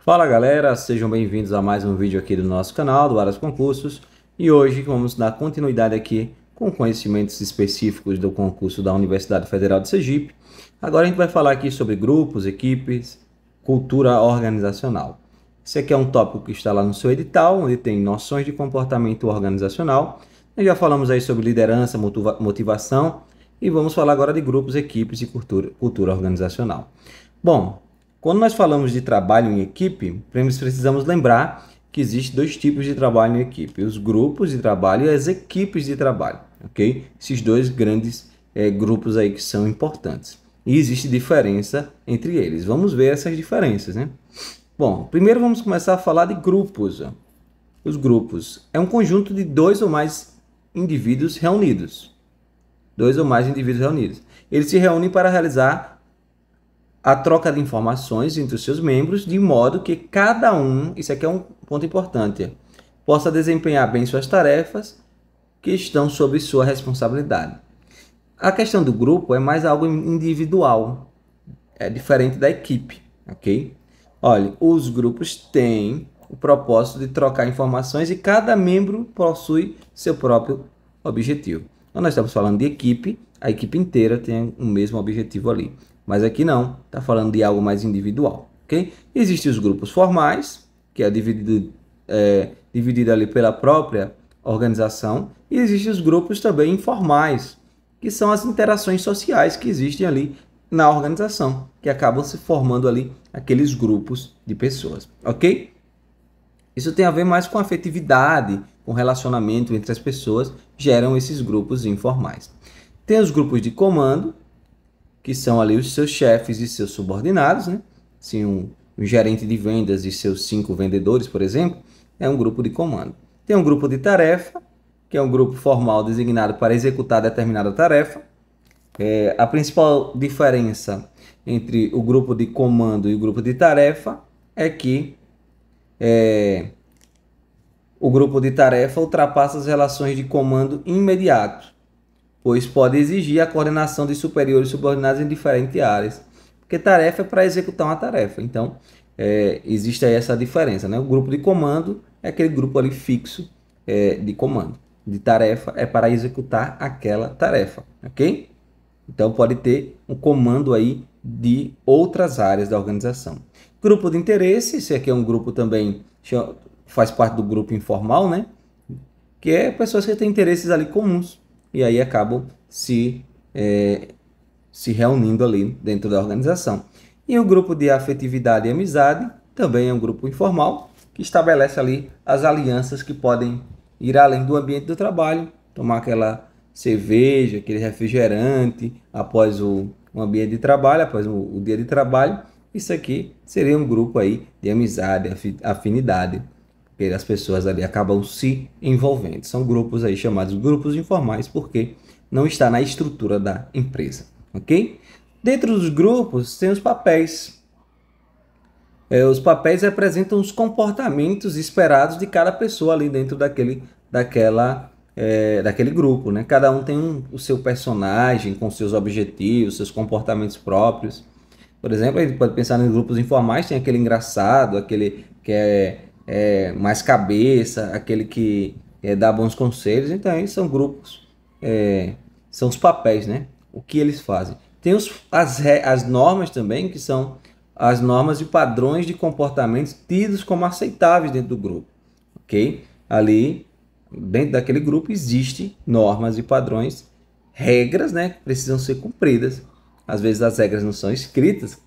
Fala galera, sejam bem-vindos a mais um vídeo aqui do nosso canal, do Aras Concursos. E hoje vamos dar continuidade aqui com conhecimentos específicos do concurso da Universidade Federal de Sergipe. Agora a gente vai falar aqui sobre grupos, equipes, cultura organizacional. Esse aqui é um tópico que está lá no seu edital, onde tem noções de comportamento organizacional. Nós já falamos aí sobre liderança, motivação e vamos falar agora de grupos, equipes e cultura organizacional. Bom, quando nós falamos de trabalho em equipe, precisamos lembrar que existem dois tipos de trabalho em equipe: os grupos de trabalho e as equipes de trabalho, ok? Esses dois grandes grupos aí que são importantes. E existe diferença entre eles. Vamos ver essas diferenças, né? Bom, primeiro vamos começar a falar de grupos. Os grupos é um conjunto de dois ou mais indivíduos reunidos. Dois ou mais indivíduos reunidos. Eles se reúnem para realizar a troca de informações entre os seus membros, de modo que cada um, isso aqui é um ponto importante, possa desempenhar bem suas tarefas que estão sob sua responsabilidade. A questão do grupo é mais algo individual, é diferente da equipe, ok? Olha, os grupos têm o propósito de trocar informações e cada membro possui seu próprio objetivo. Quando nós estamos falando de equipe, a equipe inteira tem o mesmo objetivo ali. Mas aqui não, está falando de algo mais individual, ok? Existem os grupos formais, que é dividido ali pela própria organização, e existem os grupos também informais, que são as interações sociais que existem ali na organização, que acabam se formando ali aqueles grupos de pessoas, ok? Isso tem a ver mais com afetividade, com relacionamento entre as pessoas, geram esses grupos informais. Tem os grupos de comando, que são ali os seus chefes e seus subordinados, né? Assim, um gerente de vendas e seus 5 vendedores, por exemplo, é um grupo de comando. Tem um grupo de tarefa, que é um grupo formal designado para executar determinada tarefa. A principal diferença entre o grupo de comando e o grupo de tarefa é que o grupo de tarefa ultrapassa as relações de comando imediato, pois pode exigir a coordenação de superiores e subordinados em diferentes áreas. Porque tarefa é para executar uma tarefa. Então, existe aí essa diferença, né? O grupo de comando é aquele grupo ali fixo de comando. De tarefa é para executar aquela tarefa, ok? Então, pode ter um comando aí de outras áreas da organização. Grupo de interesse, esse aqui é um grupo também, faz parte do grupo informal, né? Que é pessoas que têm interesses ali comuns e aí acabam se reunindo ali dentro da organização. E o grupo de afetividade e amizade também é um grupo informal que estabelece ali as alianças que podem ir além do ambiente do trabalho, tomar aquela cerveja, aquele refrigerante após o ambiente de trabalho, após o dia de trabalho. Isso aqui seria um grupo aí de amizade, afinidade, porque as pessoas ali acabam se envolvendo. São grupos aí chamados grupos informais porque não está na estrutura da empresa, ok? Dentro dos grupos tem os papéis. Os papéis representam os comportamentos esperados de cada pessoa ali dentro daquele grupo, né? Cada um tem o seu personagem com seus objetivos, seus comportamentos próprios. Por exemplo, a gente pode pensar em grupos informais, tem aquele engraçado, aquele que é mais cabeça, aquele que dá bons conselhos. Então, aí são grupos, são os papéis, né? O que eles fazem. Tem as normas também, que são as normas e padrões de comportamentos tidos como aceitáveis dentro do grupo, ok? Ali, dentro daquele grupo, existem normas e padrões, regras, né? Que precisam ser cumpridas. Às vezes as regras não são escritas,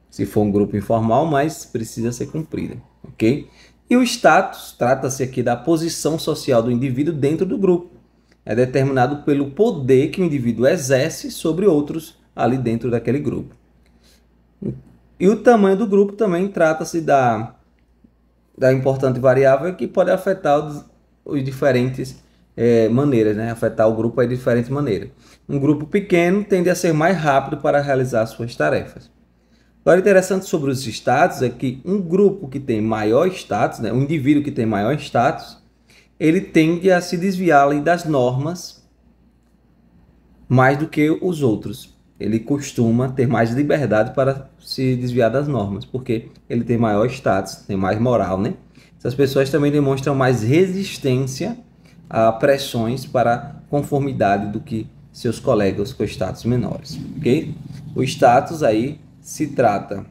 se for um grupo informal, mas precisa ser cumprida, ok? E o status, trata-se aqui da posição social do indivíduo dentro do grupo. É determinado pelo poder que o indivíduo exerce sobre outros ali dentro daquele grupo. E o tamanho do grupo também trata-se da importante variável que pode afetar os diferentes maneiras, né? Afetar o grupo de diferentes maneiras. Um grupo pequeno tende a ser mais rápido para realizar suas tarefas. Agora, interessante sobre os status é que um grupo que tem maior status, né, um indivíduo que tem maior status, ele tende a se desviar ali das normas mais do que os outros. ele costuma ter mais liberdade para se desviar das normas, porque ele tem maior status, tem mais moral, né? Essas pessoas também demonstram mais resistência a pressões para conformidade do que seus colegas com status menores, ok? O status aí se trata,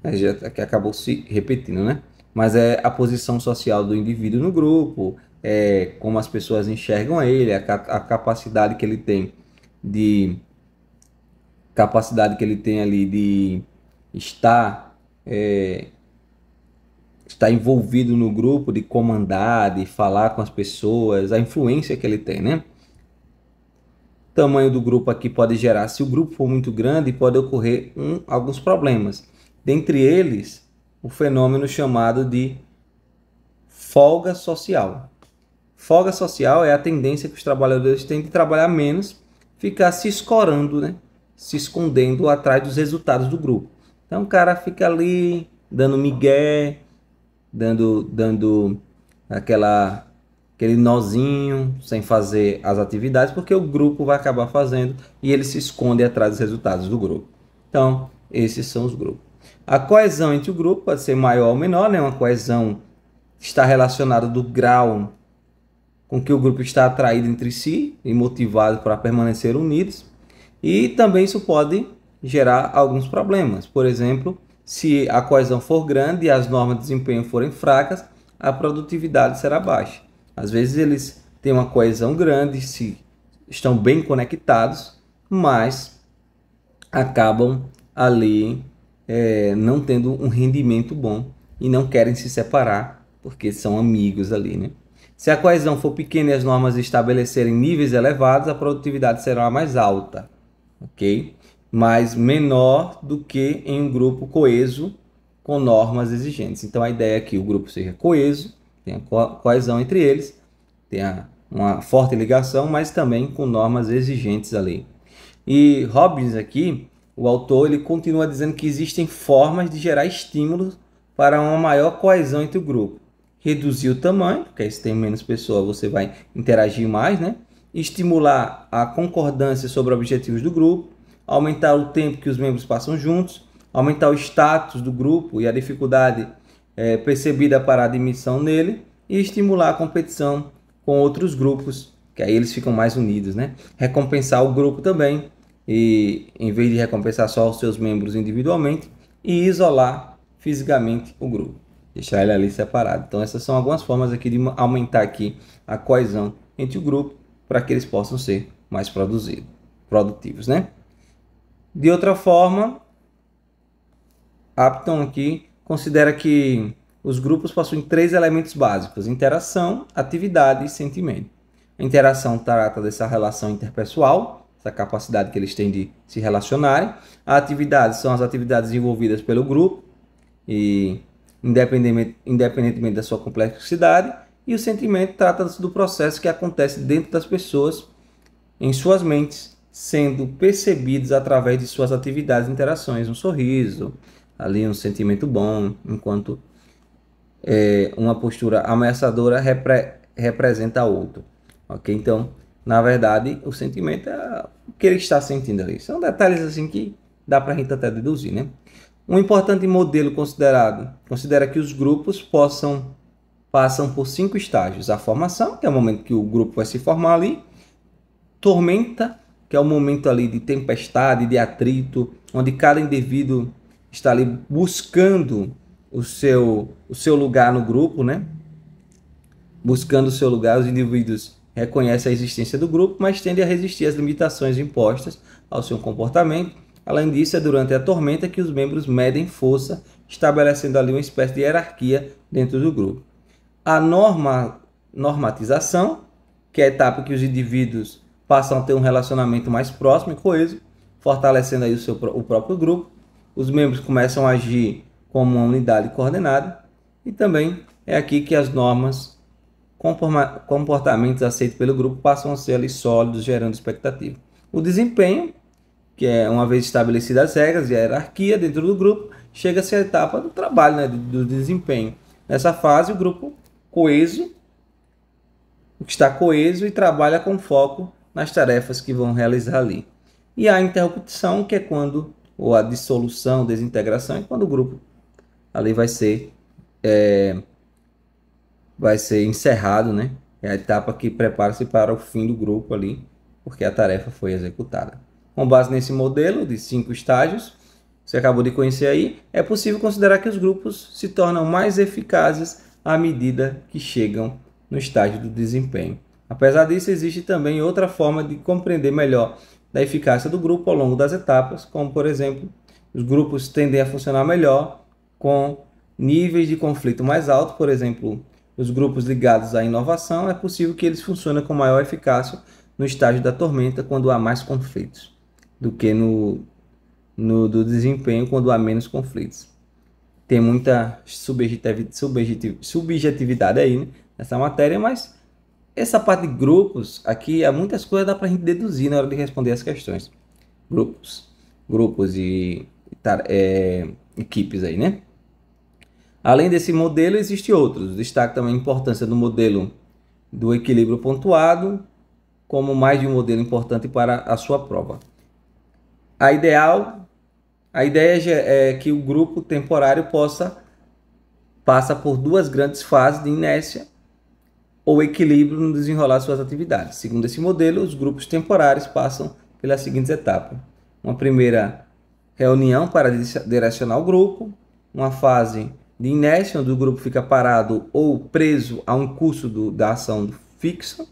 já que acabou se repetindo, né? Mas é a posição social do indivíduo no grupo, é como as pessoas enxergam ele, a capacidade que ele tem de ali de estar estar envolvido no grupo, de comandar, de falar com as pessoas, a influência que ele tem, né? O tamanho do grupo aqui pode gerar, se o grupo for muito grande, pode ocorrer alguns problemas. Dentre eles, o fenômeno chamado de folga social. Folga social é a tendência que os trabalhadores têm de trabalhar menos, ficar se escorando, né? Se escondendo atrás dos resultados do grupo. Então o cara fica ali dando migué, dando aquele nozinho sem fazer as atividades, porque o grupo vai acabar fazendo e ele se esconde atrás dos resultados do grupo. Então, esses são os grupos. A coesão entre o grupo pode ser maior ou menor, né? Uma coesão está relacionada do grau com que o grupo está atraído entre si e motivado para permanecer unidos. E também isso pode gerar alguns problemas. Por exemplo, se a coesão for grande e as normas de desempenho forem fracas, a produtividade será baixa. Às vezes eles têm uma coesão grande, estão bem conectados, mas acabam ali não tendo um rendimento bom e não querem se separar porque são amigos ali, né? Se a coesão for pequena e as normas estabelecerem níveis elevados, a produtividade será mais alta, ok? Mas menor do que em um grupo coeso com normas exigentes. Então a ideia é que o grupo seja coeso, tenha coesão entre eles, tenha uma forte ligação, mas também com normas exigentes ali. E Robbins aqui, o autor, ele continua dizendo que existem formas de gerar estímulos para uma maior coesão entre o grupo. Reduzir o tamanho, porque se tem menos pessoas você vai interagir mais, né? Estimular a concordância sobre objetivos do grupo, aumentar o tempo que os membros passam juntos, aumentar o status do grupo e a dificuldade percebida para a admissão nele, e estimular a competição com outros grupos, que aí eles ficam mais unidos, né? Recompensar o grupo também, e em vez de recompensar só os seus membros individualmente, e isolar fisicamente o grupo, deixar ele ali separado. Então essas são algumas formas aqui de aumentar aqui a coesão entre o grupo, para que eles possam ser mais produtivos, né? De outra forma, Upton aqui considera que os grupos possuem 3 elementos básicos: interação, atividade e sentimento. A interação trata dessa relação interpessoal, essa capacidade que eles têm de se relacionarem. A atividade são as atividades envolvidas pelo grupo, e independentemente da sua complexidade. E o sentimento trata-se do processo que acontece dentro das pessoas, em suas mentes, sendo percebidos através de suas atividades e interações. Um sorriso, ali um sentimento bom, enquanto uma postura ameaçadora representa outro. Ok? Então, na verdade, o sentimento é o que ele está sentindo ali. São detalhes assim que dá para a gente até deduzir, né? Um importante modelo considera que os grupos passam por 5 estágios. A formação, que é o momento que o grupo vai se formar ali. Tormenta, que é o momento ali de tempestade, de atrito, onde cada indivíduo está ali buscando o seu lugar no grupo, né? Buscando o seu lugar, os indivíduos reconhecem a existência do grupo, mas tendem a resistir às limitações impostas ao seu comportamento. Além disso, é durante a tormenta que os membros medem força, estabelecendo ali uma espécie de hierarquia dentro do grupo. A normatização, que é a etapa que os indivíduos passam a ter um relacionamento mais próximo e coeso, fortalecendo aí o próprio grupo. Os membros começam a agir como uma unidade coordenada, e também é aqui que as normas, comportamentos aceitos pelo grupo passam a ser ali sólidos, gerando expectativa. O desempenho, que é uma vez estabelecidas as regras e a hierarquia dentro do grupo, chega-se à etapa do trabalho, né, do desempenho. Nessa fase, o grupo coeso, está coeso e trabalha com foco nas tarefas que vão realizar ali. E a interrupção, que é quando, ou a dissolução, desintegração, é quando o grupo ali vai ser encerrado, né? É a etapa que prepara-se para o fim do grupo ali, porque a tarefa foi executada. Com base nesse modelo de 5 estágios, você acabou de conhecer aí, é possível considerar que os grupos se tornam mais eficazes à medida que chegam no estágio do desempenho. Apesar disso, existe também outra forma de compreender melhor da eficácia do grupo ao longo das etapas, como, por exemplo, os grupos tendem a funcionar melhor com níveis de conflito mais altos, por exemplo, os grupos ligados à inovação, é possível que eles funcionem com maior eficácia no estágio da tormenta, quando há mais conflitos, do que do desempenho, quando há menos conflitos. Tem muita subjetividade aí, né, nessa matéria, mas essa parte de grupos aqui, há muitas coisas dá para a gente deduzir na hora de responder as questões. Grupos e equipes aí, né? Além desse modelo, existem outros. Destaque também a importância do modelo do equilíbrio pontuado, como mais de um modelo importante para a sua prova. A ideia é que o grupo temporário passa por duas grandes fases de inércia ou equilíbrio no desenrolar suas atividades. Segundo esse modelo, os grupos temporários passam pelas seguintes etapas: uma primeira reunião para direcionar o grupo, uma fase de inércia, onde o grupo fica parado ou preso a um curso da ação fixa,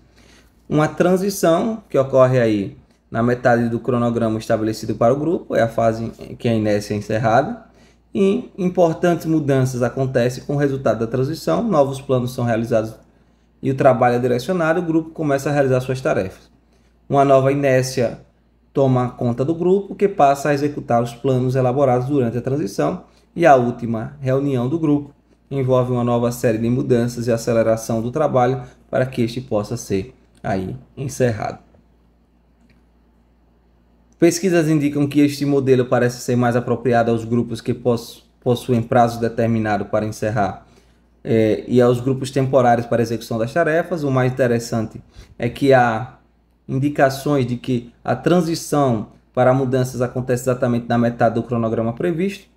uma transição, que ocorre aí na metade do cronograma estabelecido para o grupo, é a fase em que a inércia é encerrada, e importantes mudanças acontecem com o resultado da transição, novos planos são realizados e o trabalho é direcionado, o grupo começa a realizar suas tarefas. Uma nova inércia toma conta do grupo, que passa a executar os planos elaborados durante a transição, e a última reunião do grupo envolve uma nova série de mudanças e aceleração do trabalho para que este possa ser aí encerrado. Pesquisas indicam que este modelo parece ser mais apropriado aos grupos que possuem prazo determinado para encerrar e aos grupos temporários para execução das tarefas. O mais interessante é que há indicações de que a transição para mudanças acontece exatamente na metade do cronograma previsto.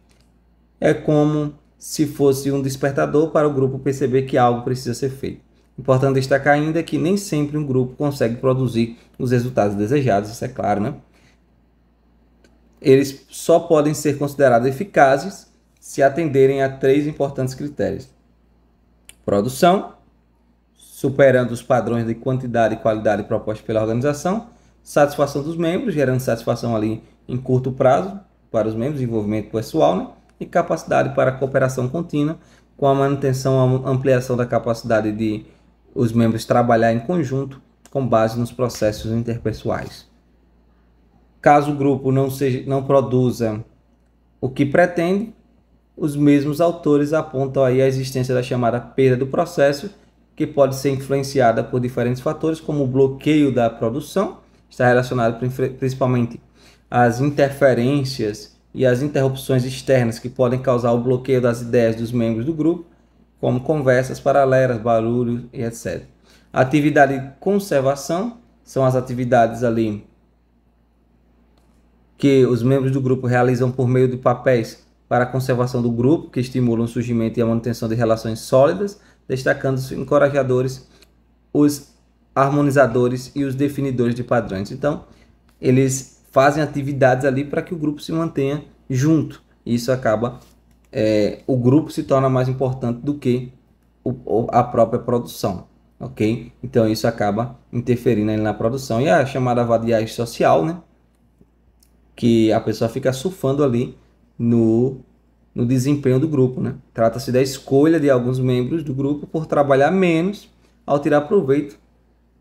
É como se fosse um despertador para o grupo perceber que algo precisa ser feito. Importante destacar ainda que nem sempre um grupo consegue produzir os resultados desejados, isso é claro, né? Eles só podem ser considerados eficazes se atenderem a 3 importantes critérios: produção, superando os padrões de quantidade e qualidade propostos pela organização; satisfação dos membros, gerando satisfação ali em curto prazo para os membros, desenvolvimento pessoal, né? E capacidade para cooperação contínua, com a manutenção e ampliação da capacidade de os membros trabalhar em conjunto com base nos processos interpessoais. Caso o grupo não produza o que pretende, os mesmos autores apontam aí a existência da chamada perda do processo, que pode ser influenciada por diferentes fatores, como o bloqueio da produção, está relacionado principalmente às interferências e as interrupções externas que podem causar o bloqueio das ideias dos membros do grupo, como conversas paralelas, barulhos e etc. A atividade de conservação são as atividades ali que os membros do grupo realizam por meio de papéis para a conservação do grupo, que estimulam o surgimento e a manutenção de relações sólidas, destacando os encorajadores, os harmonizadores e os definidores de padrões. Então, eles fazem atividades ali para que o grupo se mantenha junto. E isso acaba, o grupo se torna mais importante do que a própria produção, ok? Então isso acaba interferindo na produção. E a chamada vadiagem social, né? Que a pessoa fica surfando ali no desempenho do grupo, né? Trata-se da escolha de alguns membros do grupo por trabalhar menos ao tirar proveito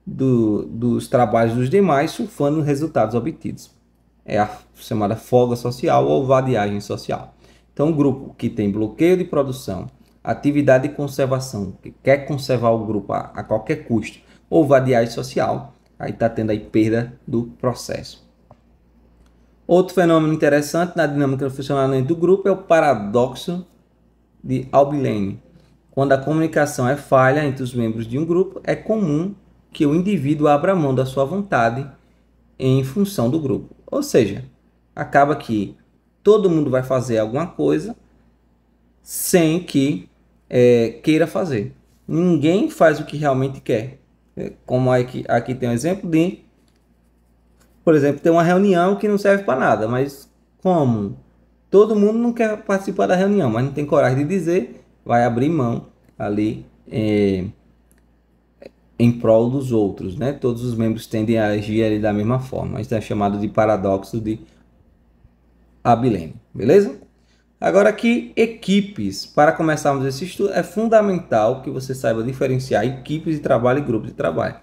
dos trabalhos dos demais, surfando nos resultados obtidos. É a chamada folga social ou vadiagem social. Então, um grupo que tem bloqueio de produção, atividade de conservação, que quer conservar o grupo a qualquer custo, ou vadiagem social, aí está tendo aí perda do processo. Outro fenômeno interessante na dinâmica do funcionamento do grupo é o paradoxo de Albilene. Quando a comunicação é falha entre os membros de um grupo, é comum que o indivíduo abra mão da sua vontade em função do grupo. Ou seja, acaba que todo mundo vai fazer alguma coisa sem que queira fazer. Ninguém faz o que realmente quer. Como aqui tem um exemplo de, por exemplo, tem uma reunião que não serve para nada, mas como todo mundo não quer participar da reunião, mas não tem coragem de dizer, vai abrir mão ali em prol dos outros, né? Todos os membros tendem a agir ali da mesma forma. Isso é chamado de paradoxo de Abilene, beleza? Agora aqui, equipes. Para começarmos esse estudo, é fundamental que você saiba diferenciar equipes de trabalho e grupos de trabalho.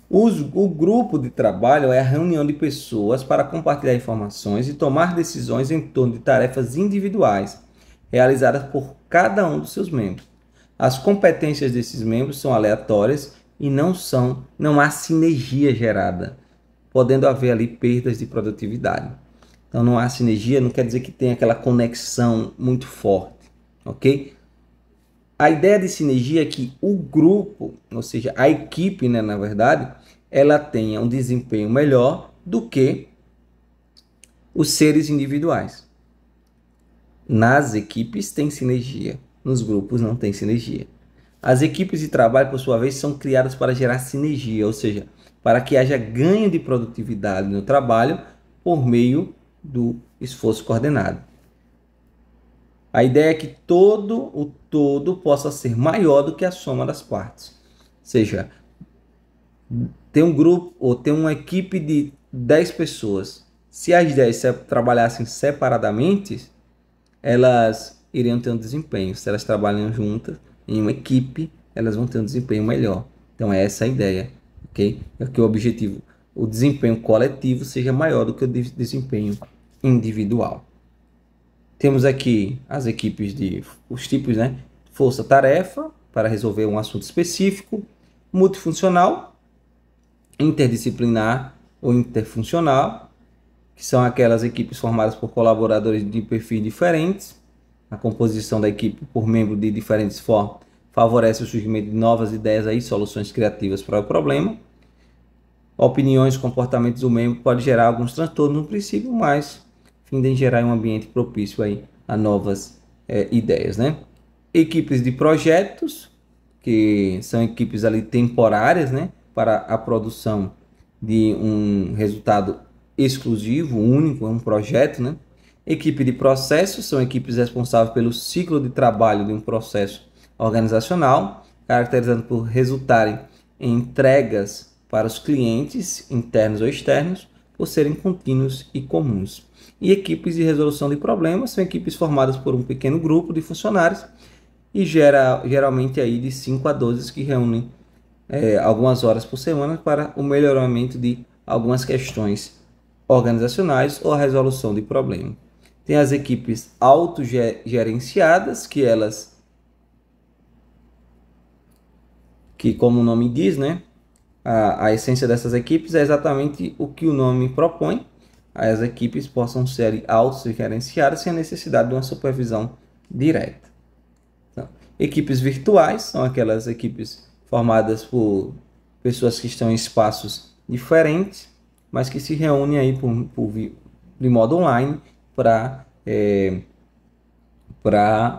O grupo de trabalho é a reunião de pessoas para compartilhar informações e tomar decisões em torno de tarefas individuais, realizadas por cada um dos seus membros. As competências desses membros são aleatórias e não há sinergia gerada, podendo haver ali perdas de produtividade. Então não há sinergia, não quer dizer que tenha aquela conexão muito forte, ok? A ideia de sinergia é que o grupo, ou seja, a equipe, né, na verdade, ela tenha um desempenho melhor do que os seres individuais. Nas equipes tem sinergia, nos grupos não tem sinergia. As equipes de trabalho, por sua vez, são criadas para gerar sinergia, ou seja, para que haja ganho de produtividade no trabalho por meio do esforço coordenado. A ideia é que o todo possa ser maior do que a soma das partes. Ou seja, tem um grupo ou tem uma equipe de 10 pessoas. Se as 10 trabalhassem separadamente, elas iriam ter um desempenho. Se elas trabalham juntas em uma equipe, elas vão ter um desempenho melhor. Então é essa a ideia, ok? É que o objetivo, o desempenho coletivo seja maior do que o desempenho individual. Temos aqui as equipes os tipos, né? Força-tarefa, para resolver um assunto específico, multifuncional, interdisciplinar ou interfuncional, que são aquelas equipes formadas por colaboradores de perfis diferentes. A composição da equipe por membro de diferentes formas favorece o surgimento de novas ideias e soluções criativas para o problema. Opiniões e comportamentos do membro podem gerar alguns transtornos no princípio, mas findem gerar um ambiente propício aí a novas ideias, né? Equipes de projetos, que são equipes ali temporárias, né, para a produção de um resultado exclusivo, único, um projeto, né? Equipe de processos são equipes responsáveis pelo ciclo de trabalho de um processo organizacional, caracterizado por resultarem em entregas para os clientes, internos ou externos, por serem contínuos e comuns. E equipes de resolução de problemas são equipes formadas por um pequeno grupo de funcionários e geralmente aí de 5 a 12 que reúnem algumas horas por semana para o melhoramento de algumas questões organizacionais ou a resolução de problemas. Tem as equipes autogerenciadas, que como o nome diz, né, a essência dessas equipes é exatamente o que o nome propõe. As equipes possam ser autogerenciadas sem a necessidade de uma supervisão direta. Então, equipes virtuais são aquelas equipes formadas por pessoas que estão em espaços diferentes, mas que se reúnem aí de modo online para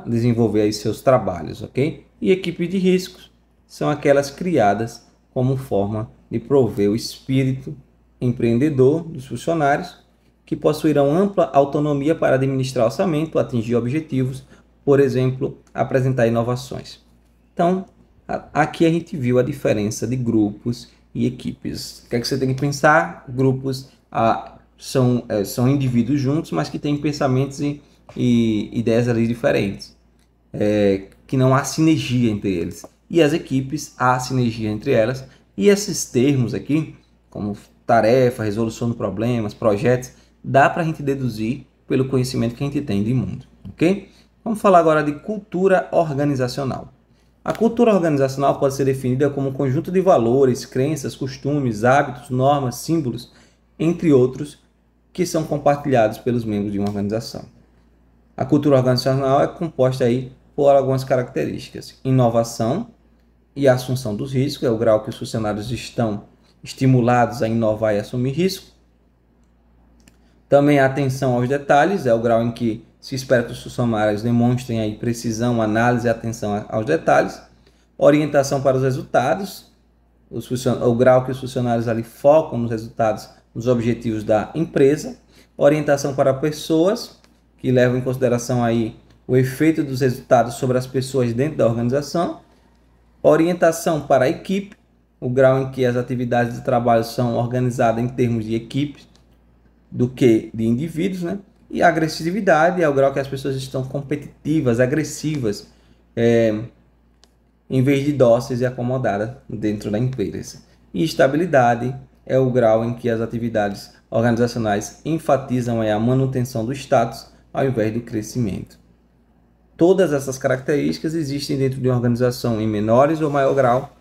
desenvolver aí seus trabalhos, ok? E equipes de riscos são aquelas criadas como forma de prover o espírito empreendedor dos funcionários, que possuirão ampla autonomia para administrar orçamento, atingir objetivos, por exemplo, apresentar inovações. Então, aqui a gente viu a diferença de grupos e equipes. O que é que você tem que pensar? Grupos são indivíduos juntos, mas que têm pensamentos e ideias ali diferentes, que não há sinergia entre eles. E as equipes, há sinergia entre elas. E esses termos aqui, como tarefa, resolução de problemas, projetos, dá para a gente deduzir pelo conhecimento que a gente tem de mundo, ok? Vamos falar agora de cultura organizacional. A cultura organizacional pode ser definida como um conjunto de valores, crenças, costumes, hábitos, normas, símbolos, entre outros, que são compartilhados pelos membros de uma organização. A cultura organizacional é composta aí por algumas características: inovação e assunção dos riscos, é o grau que os funcionários estão estimulados a inovar e assumir risco. Também a atenção aos detalhes, é o grau em que se espera que os funcionários demonstrem aí precisão, análise e atenção aos detalhes. Orientação para os resultados, o grau que os funcionários ali focam nos resultados, nos objetivos da empresa. Orientação para pessoas, que levam em consideração aí o efeito dos resultados sobre as pessoas dentro da organização. Orientação para a equipe, o grau em que as atividades de trabalho são organizadas em termos de equipes do que de indivíduos, né? E a agressividade é o grau que as pessoas estão competitivas, agressivas, em vez de dóceis e acomodadas dentro da empresa. E estabilidade é o grau em que as atividades organizacionais enfatizam a manutenção do status ao invés do crescimento. Todas essas características existem dentro de uma organização em menores ou maior grau,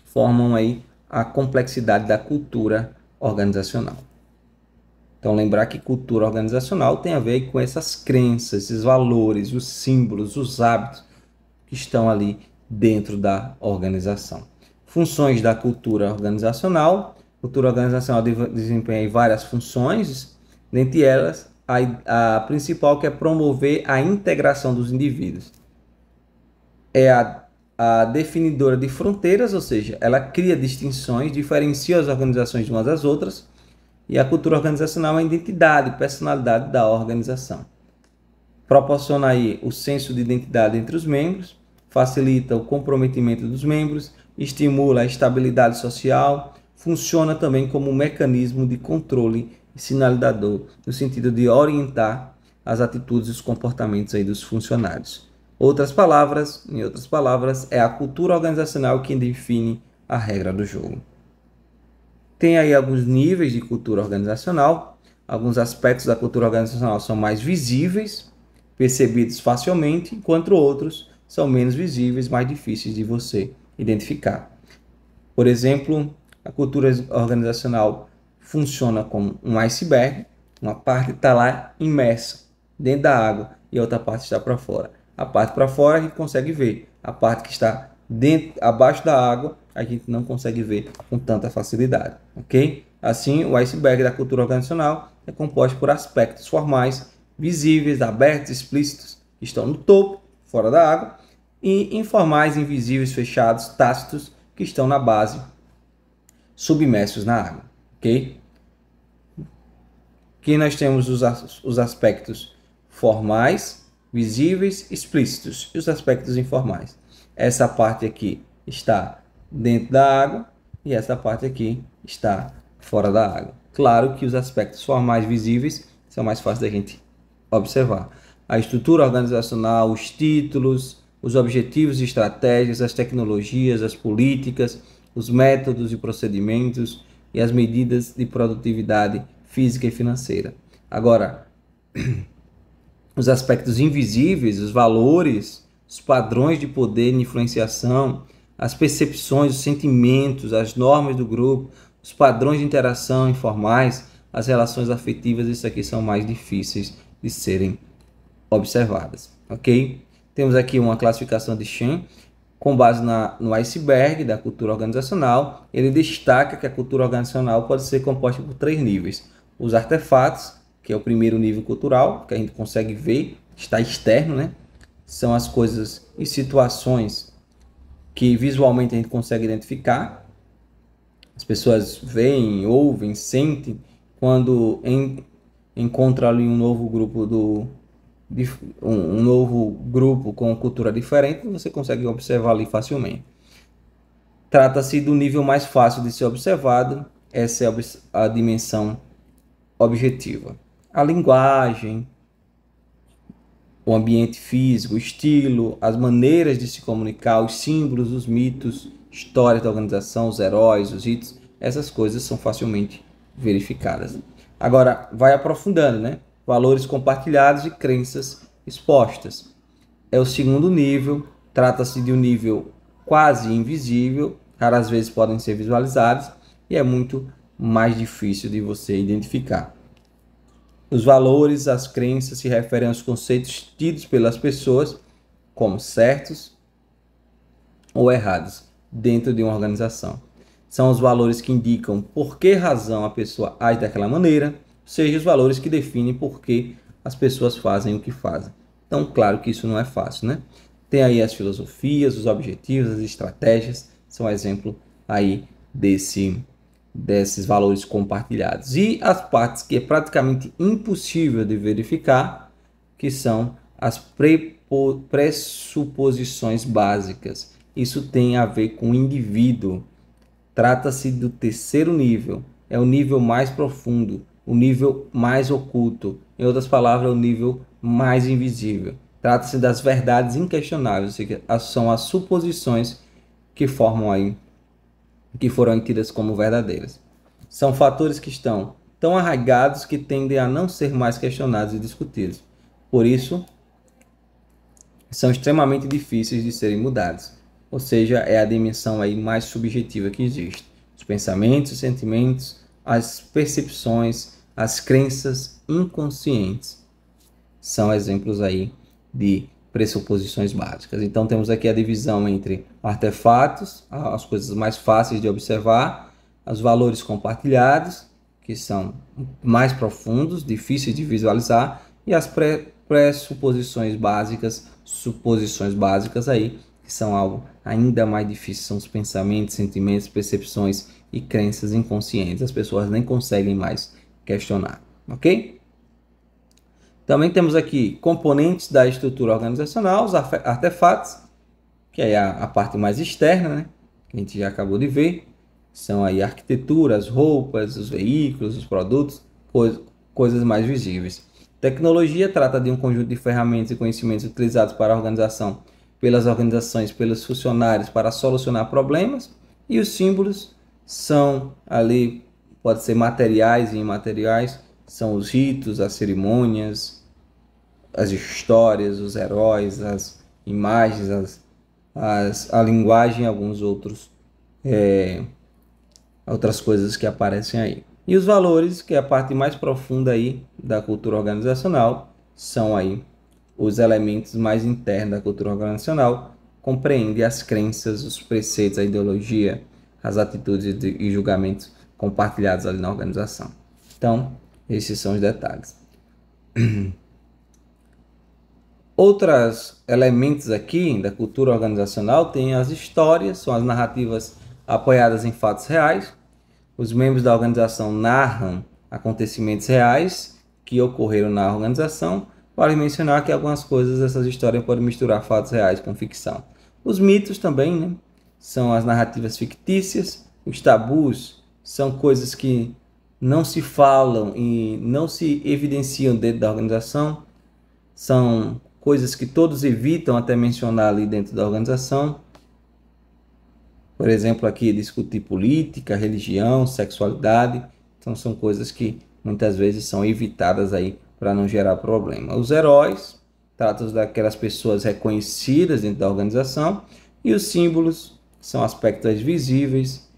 formam aí a complexidade da cultura organizacional. Então, lembrar que cultura organizacional tem a ver com essas crenças, esses valores, os símbolos, os hábitos que estão ali dentro da organização. Funções da cultura organizacional. A cultura organizacional desempenha várias funções, dentre elas a principal, que é promover a integração dos indivíduos. É a definidora de fronteiras, ou seja, ela cria distinções, diferencia as organizações de umas das outras. E a cultura organizacional é a identidade, personalidade da organização. Proporciona aí o senso de identidade entre os membros, facilita o comprometimento dos membros, estimula a estabilidade social, funciona também como um mecanismo de controle e sinalizador, no sentido de orientar as atitudes e os comportamentos aí dos funcionários. Em outras palavras, é a cultura organizacional quem define a regra do jogo. Tem aí alguns níveis de cultura organizacional. Alguns aspectos da cultura organizacional são mais visíveis, percebidos facilmente, enquanto outros são menos visíveis, mais difíceis de você identificar. Por exemplo, a cultura organizacional funciona como um iceberg. Uma parte está lá imersa dentro da água e a outra parte está para fora. A parte para fora a gente consegue ver, a parte que está abaixo da água a gente não consegue ver com tanta facilidade, ok? Assim, o iceberg da cultura organizacional é composto por aspectos formais, visíveis, abertos, explícitos, que estão no topo, fora da água, e informais, invisíveis, fechados, tácitos, que estão na base, submersos na água, ok? Aqui nós temos os aspectos formais, visíveis, explícitos, e os aspectos informais. Essa parte aqui está dentro da água e essa parte aqui está fora da água. Claro que os aspectos formais visíveis são mais fáceis da gente observar. A estrutura organizacional, os títulos, os objetivos e estratégias, as tecnologias, as políticas, os métodos e procedimentos e as medidas de produtividade física e financeira. Agora, os aspectos invisíveis, os valores, os padrões de poder e influenciação, as percepções, os sentimentos, as normas do grupo, os padrões de interação informais, as relações afetivas, isso aqui são mais difíceis de serem observadas, ok? Temos aqui uma classificação de Shen, com base no iceberg da cultura organizacional. Ele destaca que a cultura organizacional pode ser composta por 3 níveis. Os artefatos, que é o primeiro nível cultural, que a gente consegue ver, está externo, né? São as coisas e situações que visualmente a gente consegue identificar. As pessoas veem, ouvem, sentem quando encontram ali um novo grupo um novo grupo com cultura diferente, você consegue observar ali facilmente. Trata-se do nível mais fácil de ser observado, essa é a dimensão objetiva. A linguagem, o ambiente físico, o estilo, as maneiras de se comunicar, os símbolos, os mitos, histórias da organização, os heróis, os ritos, essas coisas são facilmente verificadas. Agora, vai aprofundando, né? Valores compartilhados e crenças expostas. É o segundo nível, trata-se de um nível quase invisível, raras vezes podem ser visualizados e é muito mais difícil de você identificar. Os valores, as crenças se referem aos conceitos tidos pelas pessoas como certos ou errados dentro de uma organização. São os valores que indicam por que razão a pessoa age daquela maneira, seja, os valores que definem por que as pessoas fazem o que fazem. Então, claro que isso não é fácil, né? Tem aí as filosofias, os objetivos, as estratégias, são exemplo aí desses valores compartilhados. E as partes que é praticamente impossível de verificar, que são as pressuposições básicas. Isso tem a ver com o indivíduo. Trata-se do terceiro nível, é o nível mais profundo, o nível mais oculto, em outras palavras, o nível mais invisível. Trata-se das verdades inquestionáveis, ou seja, são as suposições que formam aí, que foram tidas como verdadeiras. São fatores que estão tão arraigados que tendem a não ser mais questionados e discutidos. Por isso, são extremamente difíceis de serem mudados. Ou seja, é a dimensão aí mais subjetiva que existe. Os pensamentos, os sentimentos, as percepções, as crenças inconscientes são exemplos aí de pressuposições básicas. Então temos aqui a divisão entre artefatos, as coisas mais fáceis de observar, os valores compartilhados, que são mais profundos, difíceis de visualizar, e as pressuposições básicas, suposições básicas aí, que são algo ainda mais difícil, são os pensamentos, sentimentos, percepções e crenças inconscientes. As pessoas nem conseguem mais questionar, ok? Também temos aqui componentes da estrutura organizacional, os artefatos, que é a parte mais externa, né? Que a gente já acabou de ver. São aí a arquitetura, as roupas, os veículos, os produtos, coisas mais visíveis. Tecnologia trata de um conjunto de ferramentas e conhecimentos utilizados para a organização, pelas organizações, pelos funcionários, para solucionar problemas. E os símbolos são ali, pode ser materiais e imateriais, são os ritos, as cerimônias, as histórias, os heróis, as imagens, a linguagem e alguns outras coisas que aparecem aí. E os valores, que é a parte mais profunda aí da cultura organizacional, são aí os elementos mais internos da cultura organizacional, compreende as crenças, os preceitos, a ideologia, as atitudes e julgamentos compartilhados ali na organização. Então, esses são os detalhes. Outros elementos aqui da cultura organizacional tem as histórias, são as narrativas apoiadas em fatos reais. Os membros da organização narram acontecimentos reais que ocorreram na organização. Vale mencionar que algumas coisas dessas histórias podem misturar fatos reais com ficção. Os mitos também, né? São as narrativas fictícias. Os tabus são coisas que não se falam e não se evidenciam dentro da organização. São coisas que todos evitam até mencionar ali dentro da organização. Por exemplo, aqui discutir política, religião, sexualidade. Então são coisas que muitas vezes são evitadas aí para não gerar problema. Os heróis tratam daquelas pessoas reconhecidas dentro da organização. E os símbolos são aspectos visíveis,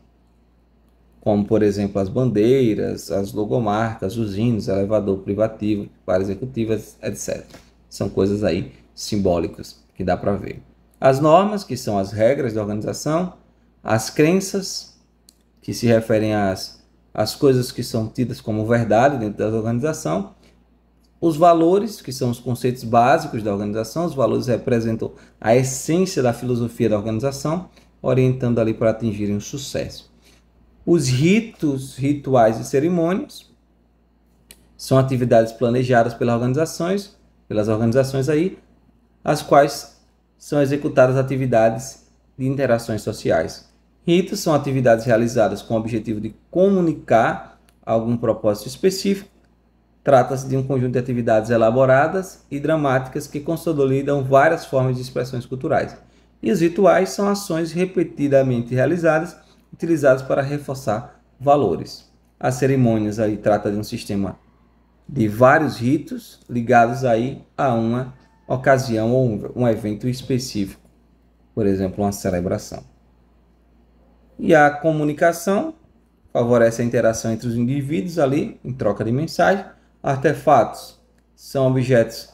como por exemplo as bandeiras, as logomarcas, os hinos, elevador privativo, para executivas, etc. São coisas aí simbólicas que dá para ver. As normas, que são as regras da organização. As crenças, que se referem às coisas que são tidas como verdade dentro da organização. Os valores, que são os conceitos básicos da organização. Os valores representam a essência da filosofia da organização, orientando ali para atingirem o sucesso. Os ritos, rituais e cerimônias são atividades planejadas pelas organizações aí, as quais são executadas atividades de interações sociais. Ritos são atividades realizadas com o objetivo de comunicar algum propósito específico. Trata-se de um conjunto de atividades elaboradas e dramáticas que consolidam várias formas de expressões culturais. E os rituais são ações repetidamente realizadas, utilizadas para reforçar valores. As cerimônias aí trata de um sistema de vários ritos ligados aí a uma ocasião ou um evento específico, por exemplo, uma celebração. E a comunicação favorece a interação entre os indivíduos ali, em troca de mensagem. Artefatos são objetos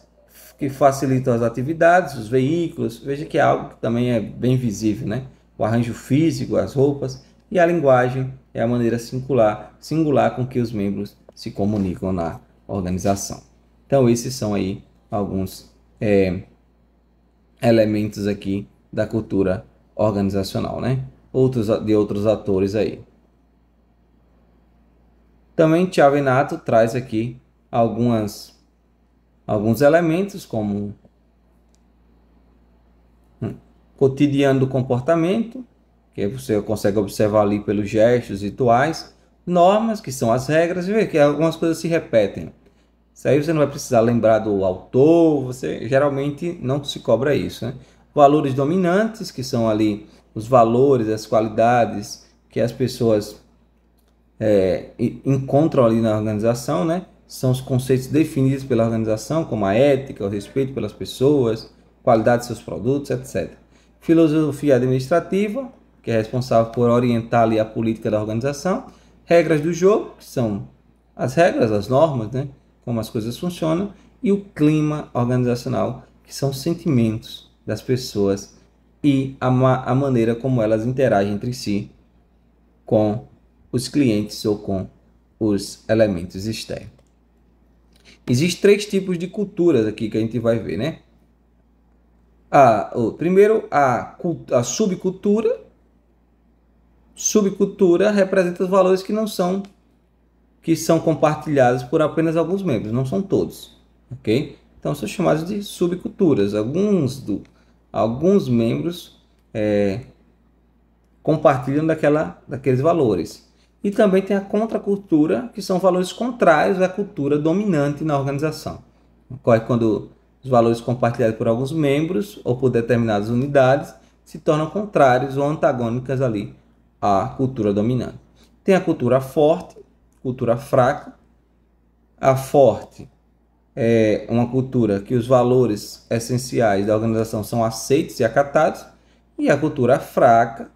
que facilitam as atividades, os veículos. Veja que é algo que também é bem visível, né? O arranjo físico, as roupas. E a linguagem é a maneira singular com que os membros se comunicam na organização. Então, esses são aí alguns elementos aqui da cultura organizacional, né? Outros atores aí. Também Chiavenato traz aqui alguns elementos como cotidiano do comportamento, que você consegue observar ali pelos gestos, rituais, normas, que são as regras, e ver que algumas coisas se repetem. Isso aí você não vai precisar lembrar do autor, você geralmente não se cobra isso, né? Valores dominantes, que são ali os valores, as qualidades que as pessoas encontram ali na organização, né? São os conceitos definidos pela organização, como a ética, o respeito pelas pessoas, qualidade de seus produtos, etc. Filosofia administrativa, que é responsável por orientar ali a política da organização. Regras do jogo, que são as regras, as normas, né? Como as coisas funcionam. E o clima organizacional, que são os sentimentos das pessoas e a maneira como elas interagem entre si com os clientes ou com os elementos externos. Existem 3 tipos de culturas aqui que a gente vai ver, né? Primeiro, a subcultura. Subcultura representa os valores que são compartilhados por apenas alguns membros, não são todos, ok? Então são chamados de subculturas. Alguns membros compartilham daqueles valores. E também tem a contracultura, que são valores contrários à cultura dominante na organização. Ocorre quando os valores compartilhados por alguns membros ou por determinadas unidades se tornam contrários ou antagônicas ali à cultura dominante. Tem a cultura forte, cultura fraca. A forte é uma cultura que os valores essenciais da organização são aceitos e acatados. E a cultura fraca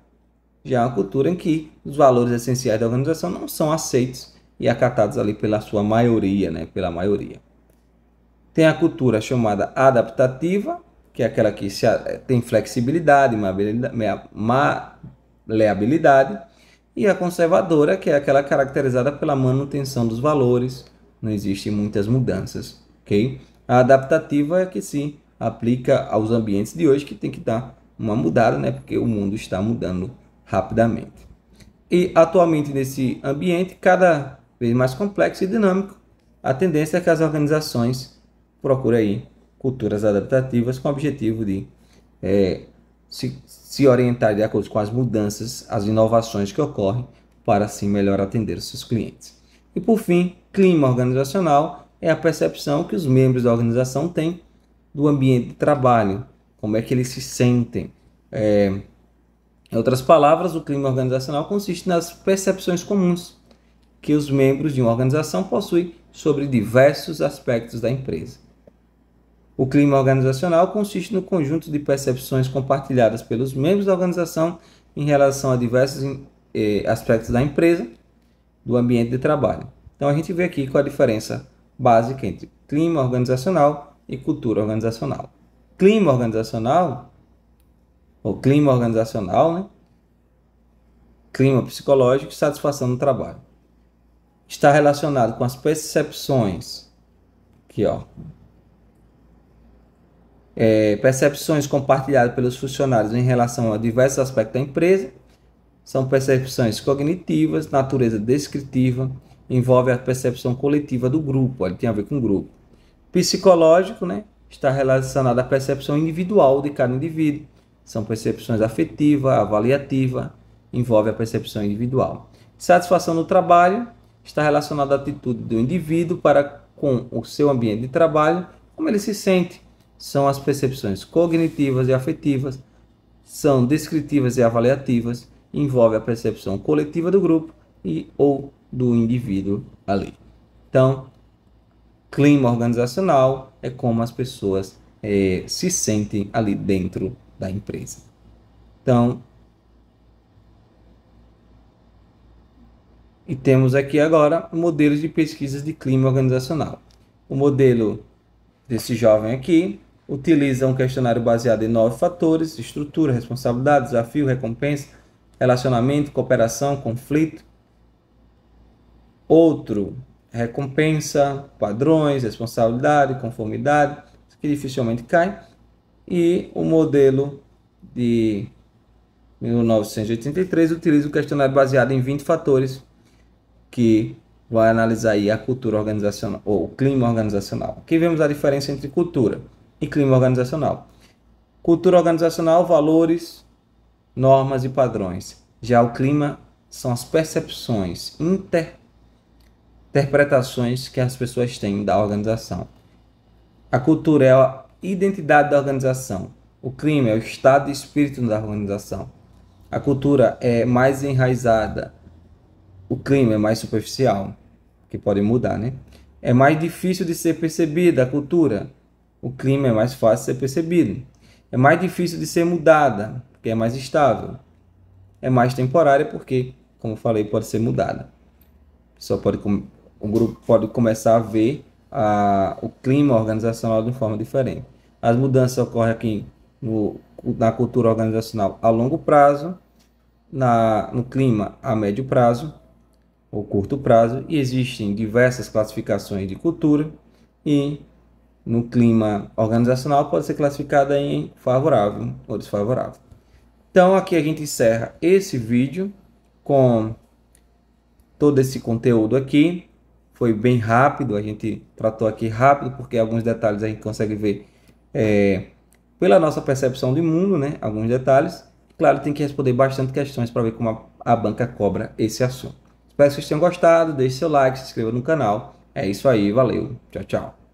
já é uma cultura em que os valores essenciais da organização não são aceitos e acatados ali pela sua maioria, né? Pela maioria. Tem a cultura chamada adaptativa, que é aquela que tem flexibilidade, maleabilidade, e a conservadora, que é aquela caracterizada pela manutenção dos valores, não existem muitas mudanças, ok? A adaptativa é que se aplica aos ambientes de hoje, que tem que dar uma mudada, né? Porque o mundo está mudando rapidamente. E atualmente nesse ambiente cada vez mais complexo e dinâmico, a tendência é que as organizações procurem aí culturas adaptativas com o objetivo de se orientar de acordo com as mudanças, as inovações que ocorrem, para assim melhor atender os seus clientes. E por fim, clima organizacional é a percepção que os membros da organização têm do ambiente de trabalho, como é que eles se sentem. Em outras palavras, o clima organizacional consiste nas percepções comuns que os membros de uma organização possuem sobre diversos aspectos da empresa. O clima organizacional consiste no conjunto de percepções compartilhadas pelos membros da organização em relação a diversos aspectos da empresa, do ambiente de trabalho. Então a gente vê aqui qual a diferença básica entre clima organizacional e cultura organizacional. Clima organizacional, ou clima organizacional, né? Clima psicológico e satisfação no trabalho. Está relacionado com as percepções, aqui ó, percepções compartilhadas pelos funcionários em relação a diversos aspectos da empresa. São percepções cognitivas, natureza descritiva, envolve a percepção coletiva do grupo, ele tem a ver com o grupo. Psicológico, né? Está relacionado à percepção individual de cada indivíduo. São percepções afetiva, avaliativa, envolve a percepção individual. Satisfação no trabalho está relacionado à atitude do indivíduo para com o seu ambiente de trabalho, como ele se sente. São as percepções cognitivas e afetivas, são descritivas e avaliativas, envolve a percepção coletiva do grupo ou do indivíduo ali. Então, clima organizacional é como as pessoas se sentem ali dentro da empresa. Então, e temos aqui agora modelos de pesquisas de clima organizacional. O modelo desse jovem aqui utiliza um questionário baseado em 9 fatores: estrutura, responsabilidade, desafio, recompensa, relacionamento, cooperação, conflito. Outro recompensa, padrões, responsabilidade, conformidade, que dificilmente cai. E o modelo de 1983 utiliza o questionário baseado em 20 fatores que vai analisar aí a cultura organizacional, ou o clima organizacional. Aqui vemos a diferença entre cultura e clima organizacional. Cultura organizacional, valores, normas e padrões. Já o clima são as percepções, interpretações que as pessoas têm da organização. A cultura é a identidade da organização. O clima é o estado de espírito da organização. A cultura é mais enraizada. O clima é mais superficial, que pode mudar, né? É mais difícil de ser percebida a cultura. O clima é mais fácil de ser percebido. É mais difícil de ser mudada, porque é mais estável. É mais temporária, porque, como eu falei, pode ser mudada. O grupo pode começar a ver o clima organizacional de forma diferente. As mudanças ocorrem aqui na cultura organizacional a longo prazo, no clima a médio prazo ou curto prazo, e existem diversas classificações de cultura, e no clima organizacional pode ser classificada em favorável ou desfavorável. Então aqui a gente encerra esse vídeo com todo esse conteúdo aqui. Foi bem rápido, a gente tratou aqui rápido, porque alguns detalhes a gente consegue ver pela nossa percepção de mundo, né? Alguns detalhes. Claro, tem que responder bastante questões para ver como a banca cobra esse assunto. Espero que vocês tenham gostado, deixe seu like, se inscreva no canal. É isso aí, valeu, tchau, tchau.